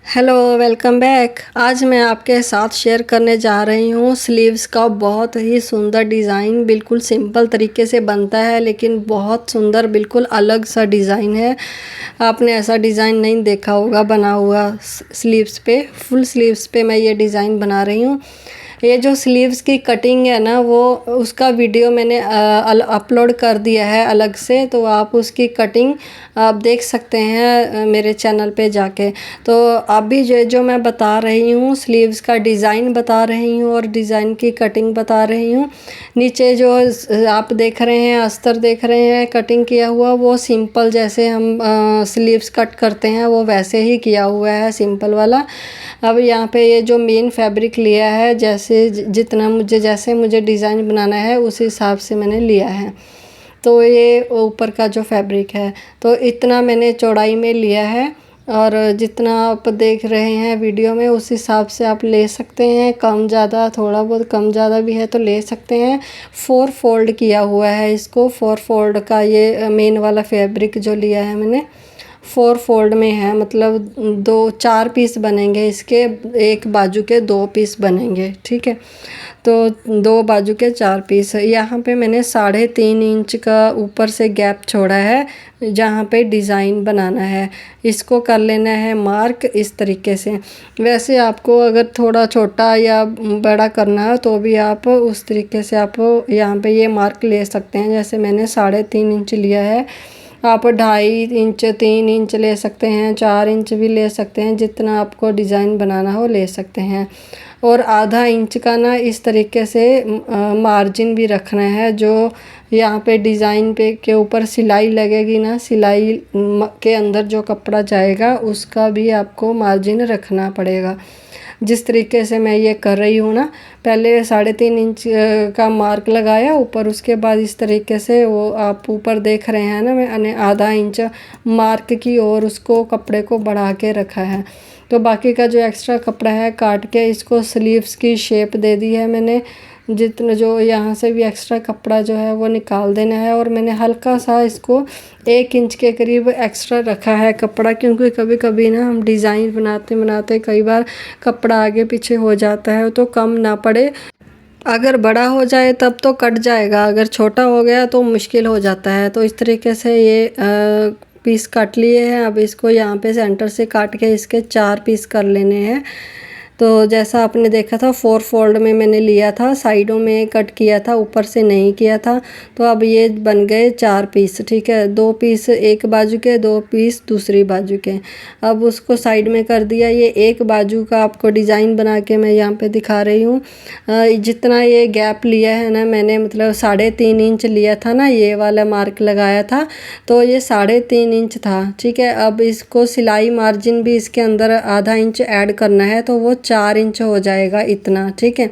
Hello, welcome back. आज मैं आपके साथ शेयर करने जा रही हूँ स्लीव्स का बहुत ही सुंदर डिज़ाइन। बिल्कुल सिंपल तरीके से बनता है लेकिन बहुत सुंदर, बिल्कुल अलग सा डिज़ाइन है। आपने ऐसा डिज़ाइन नहीं देखा होगा बना हुआ स्लीव्स पे। फुल स्लीव्स पे मैं ये डिज़ाइन बना रही हूँ। ये जो स्लीव्स की कटिंग है ना, वो उसका वीडियो मैंने अपलोड कर दिया है अलग से, तो आप उसकी कटिंग आप देख सकते हैं मेरे चैनल पे जाके। तो अभी जो मैं बता रही हूँ, स्लीव्स का डिज़ाइन बता रही हूँ और डिज़ाइन की कटिंग बता रही हूँ। नीचे जो आप देख रहे हैं, अस्तर देख रहे हैं कटिंग किया हुआ, वो सिंपल जैसे हम स्लीव्स कट करते हैं वो वैसे ही किया हुआ है, सिंपल वाला। अब यहाँ पे ये जो मेन फैब्रिक लिया है, जैसे जितना जैसे मुझे डिज़ाइन बनाना है उस हिसाब से मैंने लिया है। तो ये ऊपर का जो फैब्रिक है, तो इतना मैंने चौड़ाई में लिया है और जितना आप देख रहे हैं वीडियो में उस हिसाब से आप ले सकते हैं। कम ज़्यादा, थोड़ा बहुत कम ज़्यादा भी है तो ले सकते हैं। 4 फोल्ड किया हुआ है इसको। 4 फोल्ड का ये मेन वाला फैब्रिक जो लिया है मैंने 4 फोल्ड में है, मतलब 4 पीस बनेंगे इसके। एक बाजू के 2 पीस बनेंगे, ठीक है। तो 2 बाजू के 4 पीस। यहाँ पे मैंने 3.5 इंच का ऊपर से गैप छोड़ा है जहाँ पे डिज़ाइन बनाना है। इसको कर लेना है मार्क इस तरीके से। वैसे आपको अगर थोड़ा छोटा या बड़ा करना है तो भी आप उस तरीके से आप यहाँ पे ये मार्क ले सकते हैं। जैसे मैंने 3.5 इंच लिया है, आप 2.5 इंच, 3 इंच ले सकते हैं, 4 इंच भी ले सकते हैं। जितना आपको डिज़ाइन बनाना हो ले सकते हैं। और आधा इंच का ना इस तरीके से मार्जिन भी रखना है। जो यहाँ पे डिज़ाइन पे के ऊपर सिलाई लगेगी ना, सिलाई के अंदर जो कपड़ा जाएगा उसका भी आपको मार्जिन रखना पड़ेगा। जिस तरीके से मैं ये कर रही हूँ ना, पहले 3.5 इंच का मार्क लगाया ऊपर, उसके बाद इस तरीके से वो आप ऊपर देख रहे हैं ना, मैंने आधा इंच मार्क की और उसको कपड़े को बढ़ा के रखा है। तो बाकी का जो एक्स्ट्रा कपड़ा है काट के इसको स्लीव्स की शेप दे दी है मैंने। जितना जो यहाँ से भी एक्स्ट्रा कपड़ा जो है वो निकाल देना है। और मैंने हल्का सा इसको 1 इंच के करीब एक्स्ट्रा रखा है कपड़ा, क्योंकि कभी कभी ना हम डिज़ाइन बनाते बनाते कई बार कपड़ा आगे पीछे हो जाता है, तो कम ना पड़े। अगर बड़ा हो जाए तब तो कट जाएगा, अगर छोटा हो गया तो मुश्किल हो जाता है। तो इस तरीके से ये पीस काट लिए हैं। अब इसको यहाँ पे सेंटर से काट के इसके 4 पीस कर लेने हैं। तो जैसा आपने देखा था 4 फोल्ड में मैंने लिया था, साइडों में कट किया था, ऊपर से नहीं किया था। तो अब ये बन गए 4 पीस, ठीक है। 2 पीस एक बाजू के, 2 पीस दूसरी बाजू के। अब उसको साइड में कर दिया। ये एक बाजू का आपको डिज़ाइन बना के मैं यहाँ पे दिखा रही हूँ। जितना ये गैप लिया है ना मैंने, मतलब 3.5 इंच लिया था ना, ये वाला मार्क लगाया था, तो ये 3.5 इंच था, ठीक है। अब इसको सिलाई मार्जिन भी इसके अंदर आधा इंच ऐड करना है, तो वो 4 इंच हो जाएगा इतना, ठीक है।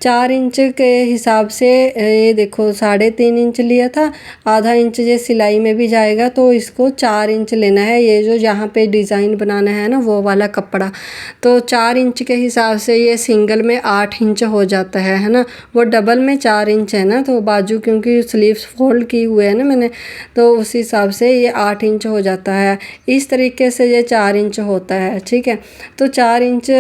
4 इंच के हिसाब से ये देखो 3.5 इंच लिया था, आधा इंच ये सिलाई में भी जाएगा, तो इसको 4 इंच लेना है। ये जो यहाँ पे डिज़ाइन बनाना है ना वो वाला कपड़ा, तो 4 इंच के हिसाब से ये सिंगल में 8 इंच हो जाता है ना। वो डबल में 4 इंच है ना, तो बाजू क्योंकि स्लीव्स फोल्ड की हुए है ना मैंने, तो उस हिसाब से ये 8 इंच हो जाता है। इस तरीके से ये 4 इंच होता है, ठीक है। तो 4 इंच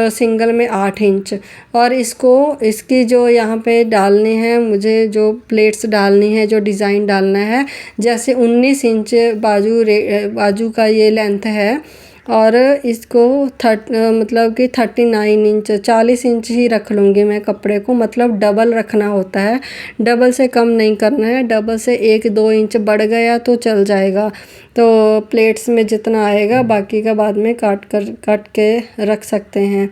सिंगल में 8 इंच। और इसकी जो यहाँ पे डालने हैं मुझे, जो प्लेट्स डालनी है, जो डिज़ाइन डालना है, जैसे 19 इंच बाजू का ये लेंथ है और इसको मतलब कि 39 इंच, 40 इंच ही रख लूँगी मैं कपड़े को, मतलब डबल रखना होता है, डबल से कम नहीं करना है। डबल से 1-2 इंच बढ़ गया तो चल जाएगा। तो प्लेट्स में जितना आएगा बाकी का बाद में काट के रख सकते हैं।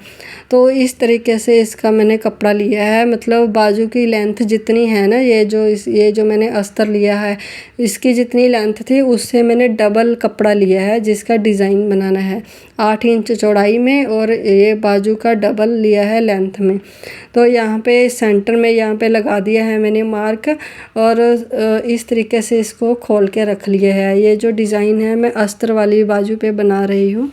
तो इस तरीके से इसका मैंने कपड़ा लिया है, मतलब बाजू की लेंथ जितनी है ना, ये जो मैंने अस्तर लिया है इसकी जितनी लेंथ थी उससे मैंने डबल कपड़ा लिया है जिसका डिज़ाइन बनाना है। 8 इंच चौड़ाई में और ये बाजू का डबल लिया है लेंथ में। तो यहाँ पे सेंटर में यहाँ पे लगा दिया है मैंने मार्क, और इस तरीके से इसको खोल के रख लिया है। ये जो डिज़ाइन है मैं अस्तर वाली बाजू पे बना रही हूँ।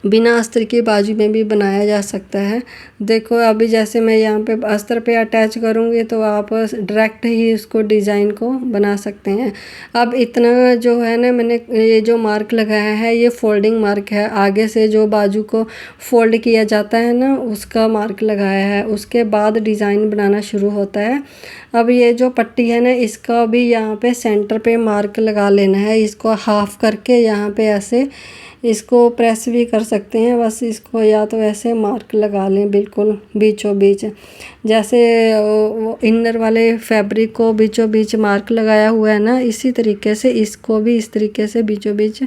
बिना अस्तर की बाजू में भी बनाया जा सकता है। देखो अभी जैसे मैं यहाँ पे अस्तर पे अटैच करूँगी तो आप डायरेक्ट ही उसको डिज़ाइन को बना सकते हैं। अब इतना जो है ना, मैंने ये जो मार्क लगाया है ये फोल्डिंग मार्क है, आगे से जो बाजू को फोल्ड किया जाता है ना उसका मार्क लगाया है। उसके बाद डिज़ाइन बनाना शुरू होता है। अब ये जो पट्टी है ना इसका भी यहाँ पे सेंटर पे मार्क लगा लेना है। इसको हाफ करके यहाँ पे ऐसे इसको प्रेस भी कर सकते हैं, बस इसको या तो ऐसे मार्क लगा लें बिल्कुल बीचों बीच, जैसे वो इनर वाले फैब्रिक को बीचों बीच मार्क लगाया हुआ है ना, इसी तरीके से इसको भी इस तरीके से बीचों बीच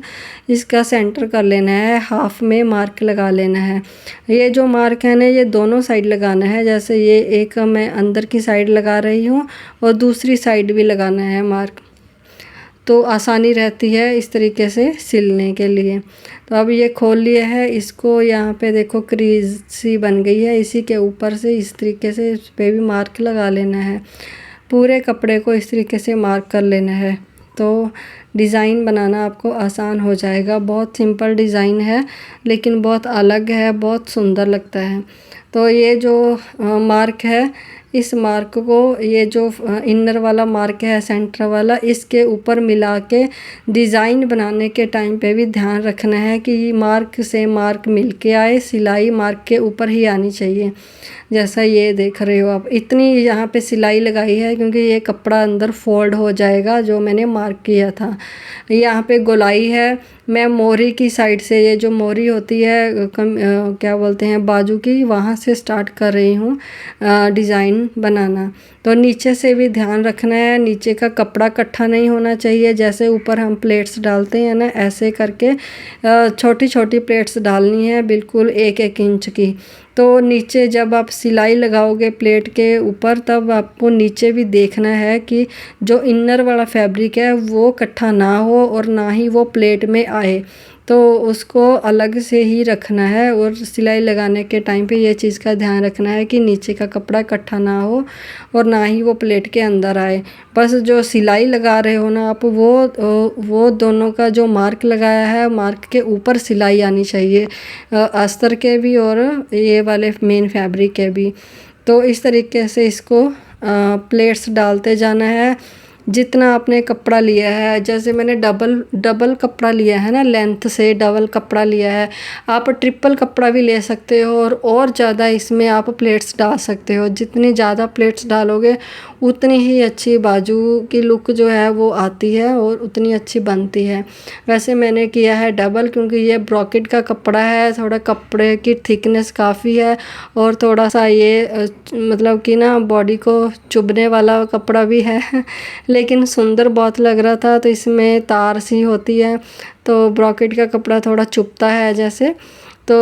इसका सेंटर कर लेना है, हाफ में मार्क लगा लेना है। ये जो मार्क है ना ये दोनों साइड लगाना है, जैसे ये एक मैं अंदर की साइड लगा रही हूँ और दूसरी साइड भी लगाना है मार्क, तो आसानी रहती है इस तरीके से सिलने के लिए। तो अब ये खोल लिया है, इसको यहाँ पे देखो क्रीज सी बन गई है, इसी के ऊपर से इस तरीके से इस पे भी मार्क लगा लेना है। पूरे कपड़े को इस तरीके से मार्क कर लेना है तो डिज़ाइन बनाना आपको आसान हो जाएगा। बहुत सिंपल डिज़ाइन है लेकिन बहुत अलग है, बहुत सुंदर लगता है। तो ये जो मार्क है इस मार्क को, ये जो इनर वाला मार्क है सेंटर वाला, इसके ऊपर मिला के डिज़ाइन बनाने के टाइम पे भी ध्यान रखना है कि मार्क से मार्क मिल के आए, सिलाई मार्क के ऊपर ही आनी चाहिए। जैसा ये देख रहे हो आप, इतनी यहाँ पे सिलाई लगाई है क्योंकि ये कपड़ा अंदर फोल्ड हो जाएगा जो मैंने मार्क किया था। यहाँ पे गोलाई है, मैं मोरी की साइड से, ये जो मोरी होती है क्या बोलते हैं बाजू की, वहाँ से स्टार्ट कर रही हूँ डिज़ाइन बनाना। तो नीचे से भी ध्यान रखना है, नीचे का कपड़ा इकट्ठा नहीं होना चाहिए। जैसे ऊपर हम प्लेट्स डालते हैं ना, ऐसे करके छोटी छोटी प्लेट्स डालनी है बिल्कुल 1-1 इंच की। तो नीचे जब आप सिलाई लगाओगे प्लेट के ऊपर तब आपको नीचे भी देखना है कि जो इनर वाला फैब्रिक है वो इकट्ठा ना हो और ना ही वो प्लेट में आए, तो उसको अलग से ही रखना है। और सिलाई लगाने के टाइम पे ये चीज़ का ध्यान रखना है कि नीचे का कपड़ा इकट्ठा ना हो और ना ही वो प्लेट के अंदर आए। बस जो सिलाई लगा रहे हो ना आप, वो दोनों का जो मार्क लगाया है मार्क के ऊपर सिलाई आनी चाहिए, अस्तर के भी और ये वाले मेन फैब्रिक के भी। तो इस तरीके से इसको प्लेट्स डालते जाना है। जितना आपने कपड़ा लिया है, जैसे मैंने डबल कपड़ा लिया है ना, लेंथ से डबल कपड़ा लिया है, आप ट्रिपल कपड़ा भी ले सकते हो और ज़्यादा इसमें आप प्लेट्स डाल सकते हो। जितनी ज़्यादा प्लेट्स डालोगे उतनी ही अच्छी बाजू की लुक जो है वो आती है और उतनी अच्छी बनती है। वैसे मैंने किया है डबल क्योंकि ये ब्रॉकेट का कपड़ा है, थोड़ा कपड़े की थिकनेस काफ़ी है और थोड़ा सा ये मतलब कि ना बॉडी को चुभने वाला कपड़ा भी है लेकिन सुंदर बहुत लग रहा था। तो इसमें तार सी होती है तो ब्रॉकेट का कपड़ा थोड़ा चुभता है जैसे, तो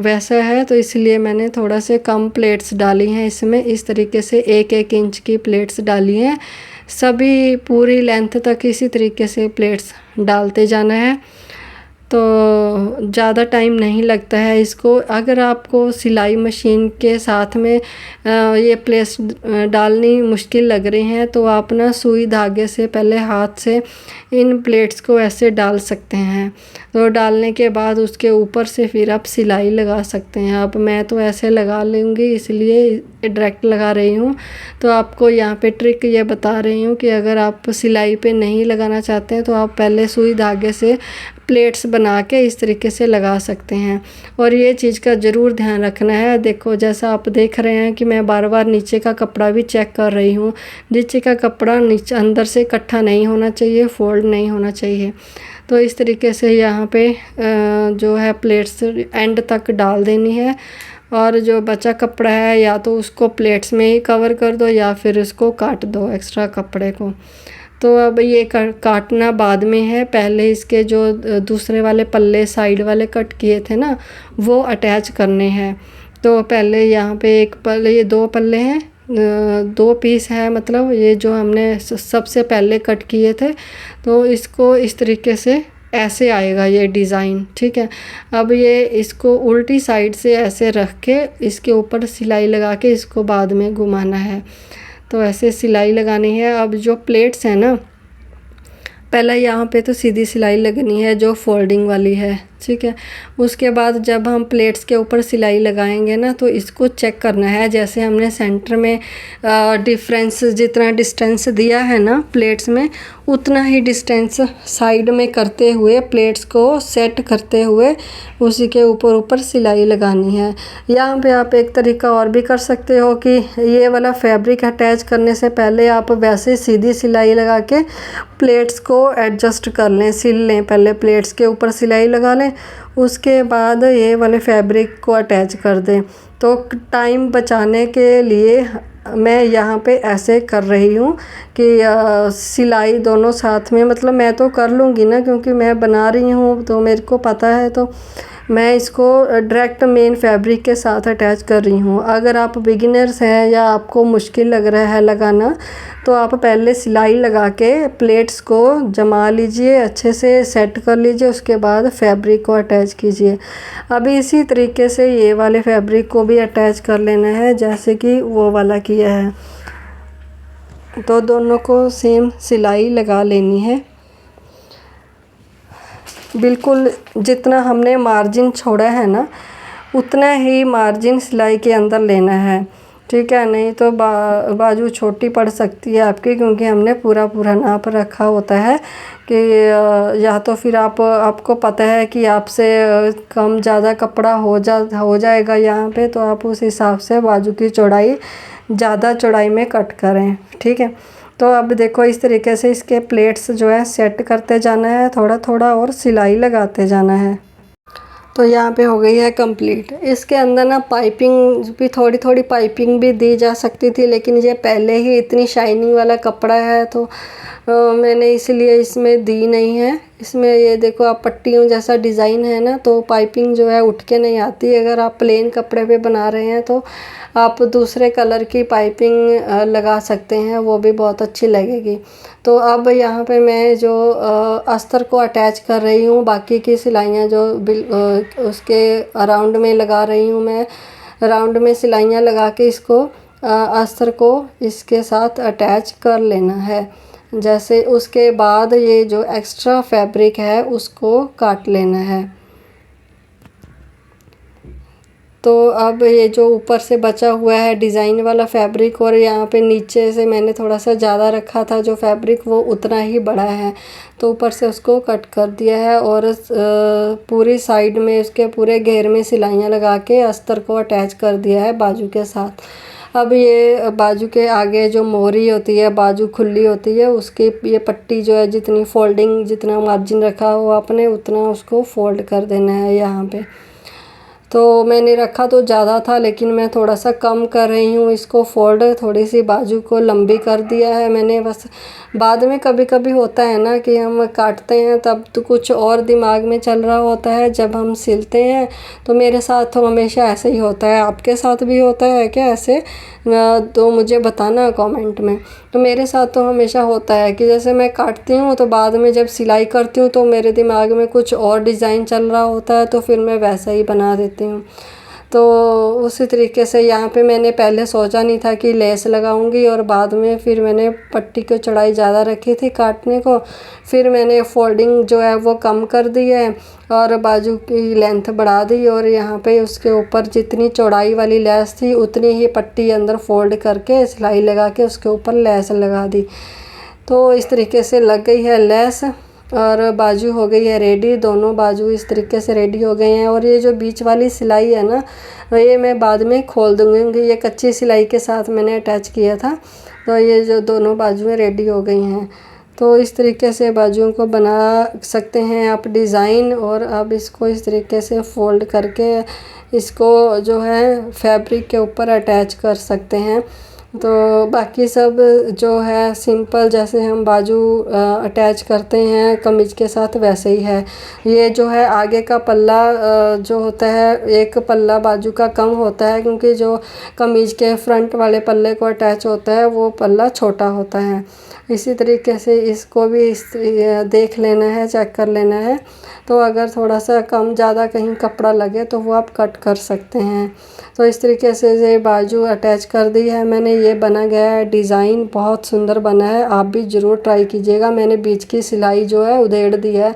वैसा है, तो इसलिए मैंने थोड़ा से कम प्लेट्स डाली हैं इसमें। इस तरीके से 1-1 इंच की प्लेट्स डाली हैं, सभी पूरी लेंथ तक इसी तरीके से प्लेट्स डालते जाना है। तो ज़्यादा टाइम नहीं लगता है इसको। अगर आपको सिलाई मशीन के साथ में ये प्लेट्स डालनी मुश्किल लग रही हैं तो आप ना सुई धागे से पहले हाथ से इन प्लेट्स को ऐसे डाल सकते हैं। तो डालने के बाद उसके ऊपर से फिर आप सिलाई लगा सकते हैं। अब मैं तो ऐसे लगा लूँगी इसलिए डायरेक्ट लगा रही हूँ। तो आपको यहाँ पे ट्रिक ये बता रही हूँ कि अगर आप सिलाई पे नहीं लगाना चाहते हैं तो आप पहले सुई धागे से प्लेट्स बना के इस तरीके से लगा सकते हैं। और ये चीज़ का ज़रूर ध्यान रखना है। देखो जैसा आप देख रहे हैं कि मैं बार बार नीचे का कपड़ा भी चेक कर रही हूँ। नीचे का कपड़ा नीचे अंदर से इकट्ठा नहीं होना चाहिए, फोल्ड नहीं होना चाहिए। तो इस तरीके से यहाँ पे जो है प्लेट्स एंड तक डाल देनी है और जो बचा कपड़ा है या तो उसको प्लेट्स में ही कवर कर दो या फिर उसको काट दो एक्स्ट्रा कपड़े को। तो अब ये काटना बाद में है, पहले इसके जो दूसरे वाले पल्ले साइड वाले कट किए थे ना वो अटैच करने हैं। तो पहले यहाँ पे एक पल्ले, ये 2 पल्ले हैं, 2 पीस है, मतलब ये जो हमने सबसे पहले कट किए थे। तो इसको इस तरीके से ऐसे आएगा ये डिज़ाइन, ठीक है। अब ये इसको उल्टी साइड से ऐसे रख के इसके ऊपर सिलाई लगा के इसको बाद में घुमाना है। तो ऐसे सिलाई लगानी है। अब जो प्लेट्स हैं ना, पहले यहाँ पे तो सीधी सिलाई लगनी है जो फोल्डिंग वाली है, ठीक है। उसके बाद जब हम प्लेट्स के ऊपर सिलाई लगाएंगे ना, तो इसको चेक करना है। जैसे हमने सेंटर में डिफरेंस, जितना डिस्टेंस दिया है ना प्लेट्स में, उतना ही डिस्टेंस साइड में करते हुए प्लेट्स को सेट करते हुए उसी के ऊपर ऊपर सिलाई लगानी है। यहाँ पे आप एक तरीका और भी कर सकते हो कि ये वाला फैब्रिक अटैच करने से पहले आप वैसे सीधी सिलाई लगा के प्लेट्स को एडजस्ट कर लें, सिल लें। पहले प्लेट्स के ऊपर सिलाई लगा लें, उसके बाद ये वाले फैब्रिक को अटैच कर दें। तो टाइम बचाने के लिए मैं यहाँ पे ऐसे कर रही हूँ कि सिलाई दोनों साथ में, मतलब मैं तो कर लूँगी ना, क्योंकि मैं बना रही हूँ तो मेरे को पता है, तो मैं इसको डायरेक्ट मेन फैब्रिक के साथ अटैच कर रही हूँ। अगर आप बिगिनर्स हैं या आपको मुश्किल लग रहा है लगाना, तो आप पहले सिलाई लगा के प्लेट्स को जमा लीजिए, अच्छे से सेट कर लीजिए, उसके बाद फैब्रिक को अटैच कीजिए। अभी इसी तरीके से ये वाले फैब्रिक को भी अटैच कर लेना है जैसे कि वो वाला किया है। तो दोनों को सेम सिलाई लगा लेनी है। बिल्कुल जितना हमने मार्जिन छोड़ा है ना, उतना ही मार्जिन सिलाई के अंदर लेना है, ठीक है। नहीं तो बाजू छोटी पड़ सकती है आपकी, क्योंकि हमने पूरा नाप रखा होता है कि या तो फिर आपको पता है कि आपसे कम ज़्यादा कपड़ा हो जाएगा यहाँ पे, तो आप उस हिसाब से बाजू की चौड़ाई ज़्यादा चौड़ाई में कट करें, ठीक है। तो अब देखो इस तरीके से इसके प्लेट्स जो है सेट करते जाना है, थोड़ा थोड़ा, और सिलाई लगाते जाना है। तो यहाँ पे हो गई है कंप्लीट। इसके अंदर ना पाइपिंग भी, थोड़ी थोड़ी पाइपिंग भी दी जा सकती थी, लेकिन ये पहले ही इतनी शाइनिंग वाला कपड़ा है तो मैंने इसलिए इसमें दी नहीं है। इसमें ये देखो आप पट्टियों जैसा डिज़ाइन है ना, तो पाइपिंग जो है उठ के नहीं आती। अगर आप प्लेन कपड़े पे बना रहे हैं तो आप दूसरे कलर की पाइपिंग लगा सकते हैं, वो भी बहुत अच्छी लगेगी। तो अब यहाँ पे मैं जो अस्तर को अटैच कर रही हूँ, बाकी की सिलाइयाँ जो उसके अराउंड में लगा रही हूँ, मैं राउंड में सिलाइयाँ लगा के इसको अस्तर को इसके साथ अटैच कर लेना है। जैसे उसके बाद ये जो एक्स्ट्रा फैब्रिक है उसको काट लेना है। तो अब ये जो ऊपर से बचा हुआ है डिज़ाइन वाला फैब्रिक, और यहाँ पे नीचे से मैंने थोड़ा सा ज़्यादा रखा था जो फैब्रिक, वो उतना ही बड़ा है, तो ऊपर से उसको कट कर दिया है और पूरी साइड में उसके पूरे घेर में सिलाइयाँ लगा के अस्तर को अटैच कर दिया है बाजू के साथ। अब ये बाजू के आगे जो मोहरी होती है, बाजू खुली होती है, उसकी ये पट्टी जो है, जितनी फोल्डिंग, जितना मार्जिन रखा हो आपने, उतना उसको फोल्ड कर देना है यहाँ पे। तो मैंने रखा तो ज़्यादा था, लेकिन मैं थोड़ा सा कम कर रही हूँ इसको फोल्ड, थोड़ी सी बाजू को लंबी कर दिया है मैंने बस। बाद में कभी कभी होता है ना कि हम काटते हैं तब तो कुछ और दिमाग में चल रहा होता है, जब हम सिलते हैं तो मेरे साथ तो हमेशा ऐसे ही होता है। आपके साथ भी होता है क्या ऐसे? तो मुझे बताना कमेंट में। तो मेरे साथ तो हमेशा होता है कि जैसे मैं काटती हूँ तो बाद में जब सिलाई करती हूँ तो मेरे दिमाग में कुछ और डिज़ाइन चल रहा होता है, तो फिर मैं वैसा ही बना देती हूँ। तो उसी तरीके से यहाँ पे मैंने पहले सोचा नहीं था कि लेस लगाऊंगी, और बाद में फिर मैंने पट्टी की चौड़ाई ज़्यादा रखी थी काटने को, फिर मैंने फोल्डिंग जो है वो कम कर दी है और बाजू की लेंथ बढ़ा दी, और यहाँ पे उसके ऊपर जितनी चौड़ाई वाली लेस थी उतनी ही पट्टी अंदर फोल्ड करके सिलाई लगा के उसके ऊपर लेस लगा दी। तो इस तरीके से लग गई है लेस और बाजू हो गई है रेडी। दोनों बाजू इस तरीके से रेडी हो गए हैं। और ये जो बीच वाली सिलाई है ना, ये मैं बाद में खोल दूँगी, ये कच्ची सिलाई के साथ मैंने अटैच किया था। तो ये जो दोनों बाजुएं रेडी हो गई हैं। तो इस तरीके से बाजुओं को बना सकते हैं आप डिज़ाइन। और अब इसको इस तरीके से फोल्ड करके इसको जो है फैब्रिक के ऊपर अटैच कर सकते हैं। तो बाकी सब जो है सिंपल, जैसे हम बाजू अटैच करते हैं कमीज़ के साथ, वैसे ही है। ये जो है आगे का पल्ला जो होता है, एक पल्ला बाजू का कम होता है, क्योंकि जो कमीज़ के फ्रंट वाले पल्ले को अटैच होता है वो पल्ला छोटा होता है। इसी तरीके से इसको भी देख लेना है, चेक कर लेना है। तो अगर थोड़ा सा कम ज़्यादा कहीं कपड़ा लगे तो वो आप कट कर सकते हैं। तो इस तरीके से ये बाजू अटैच कर दी है मैंने। ये बना गया है, डिज़ाइन बहुत सुंदर बना है, आप भी ज़रूर ट्राई कीजिएगा। मैंने बीच की सिलाई जो है उधेड़ दी है,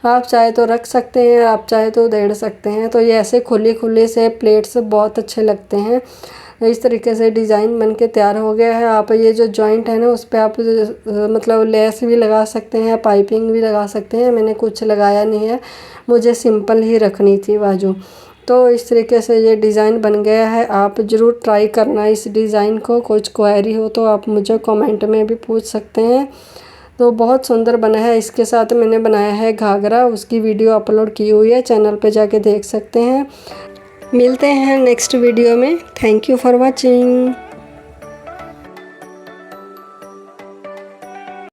आप चाहे तो रख सकते हैं, आप चाहे तो उधेड़ सकते हैं। तो ये ऐसे खुले खुले से प्लेट्स बहुत अच्छे लगते हैं। इस तरीके से डिज़ाइन बन के तैयार हो गया है। आप ये जो जॉइंट है ना उस पर आप मतलब लेस भी लगा सकते हैं, पाइपिंग भी लगा सकते हैं। मैंने कुछ लगाया नहीं है, मुझे सिंपल ही रखनी थी बाजू। तो इस तरीके से ये डिज़ाइन बन गया है, आप ज़रूर ट्राई करना इस डिज़ाइन को। कुछ क्वेरी हो तो आप मुझे कमेंट में भी पूछ सकते हैं। तो बहुत सुंदर बना है। इसके साथ मैंने बनाया है घाघरा, उसकी वीडियो अपलोड की हुई है, चैनल पे जाके देख सकते हैं। मिलते हैं नेक्स्ट वीडियो में। Thank you for watching.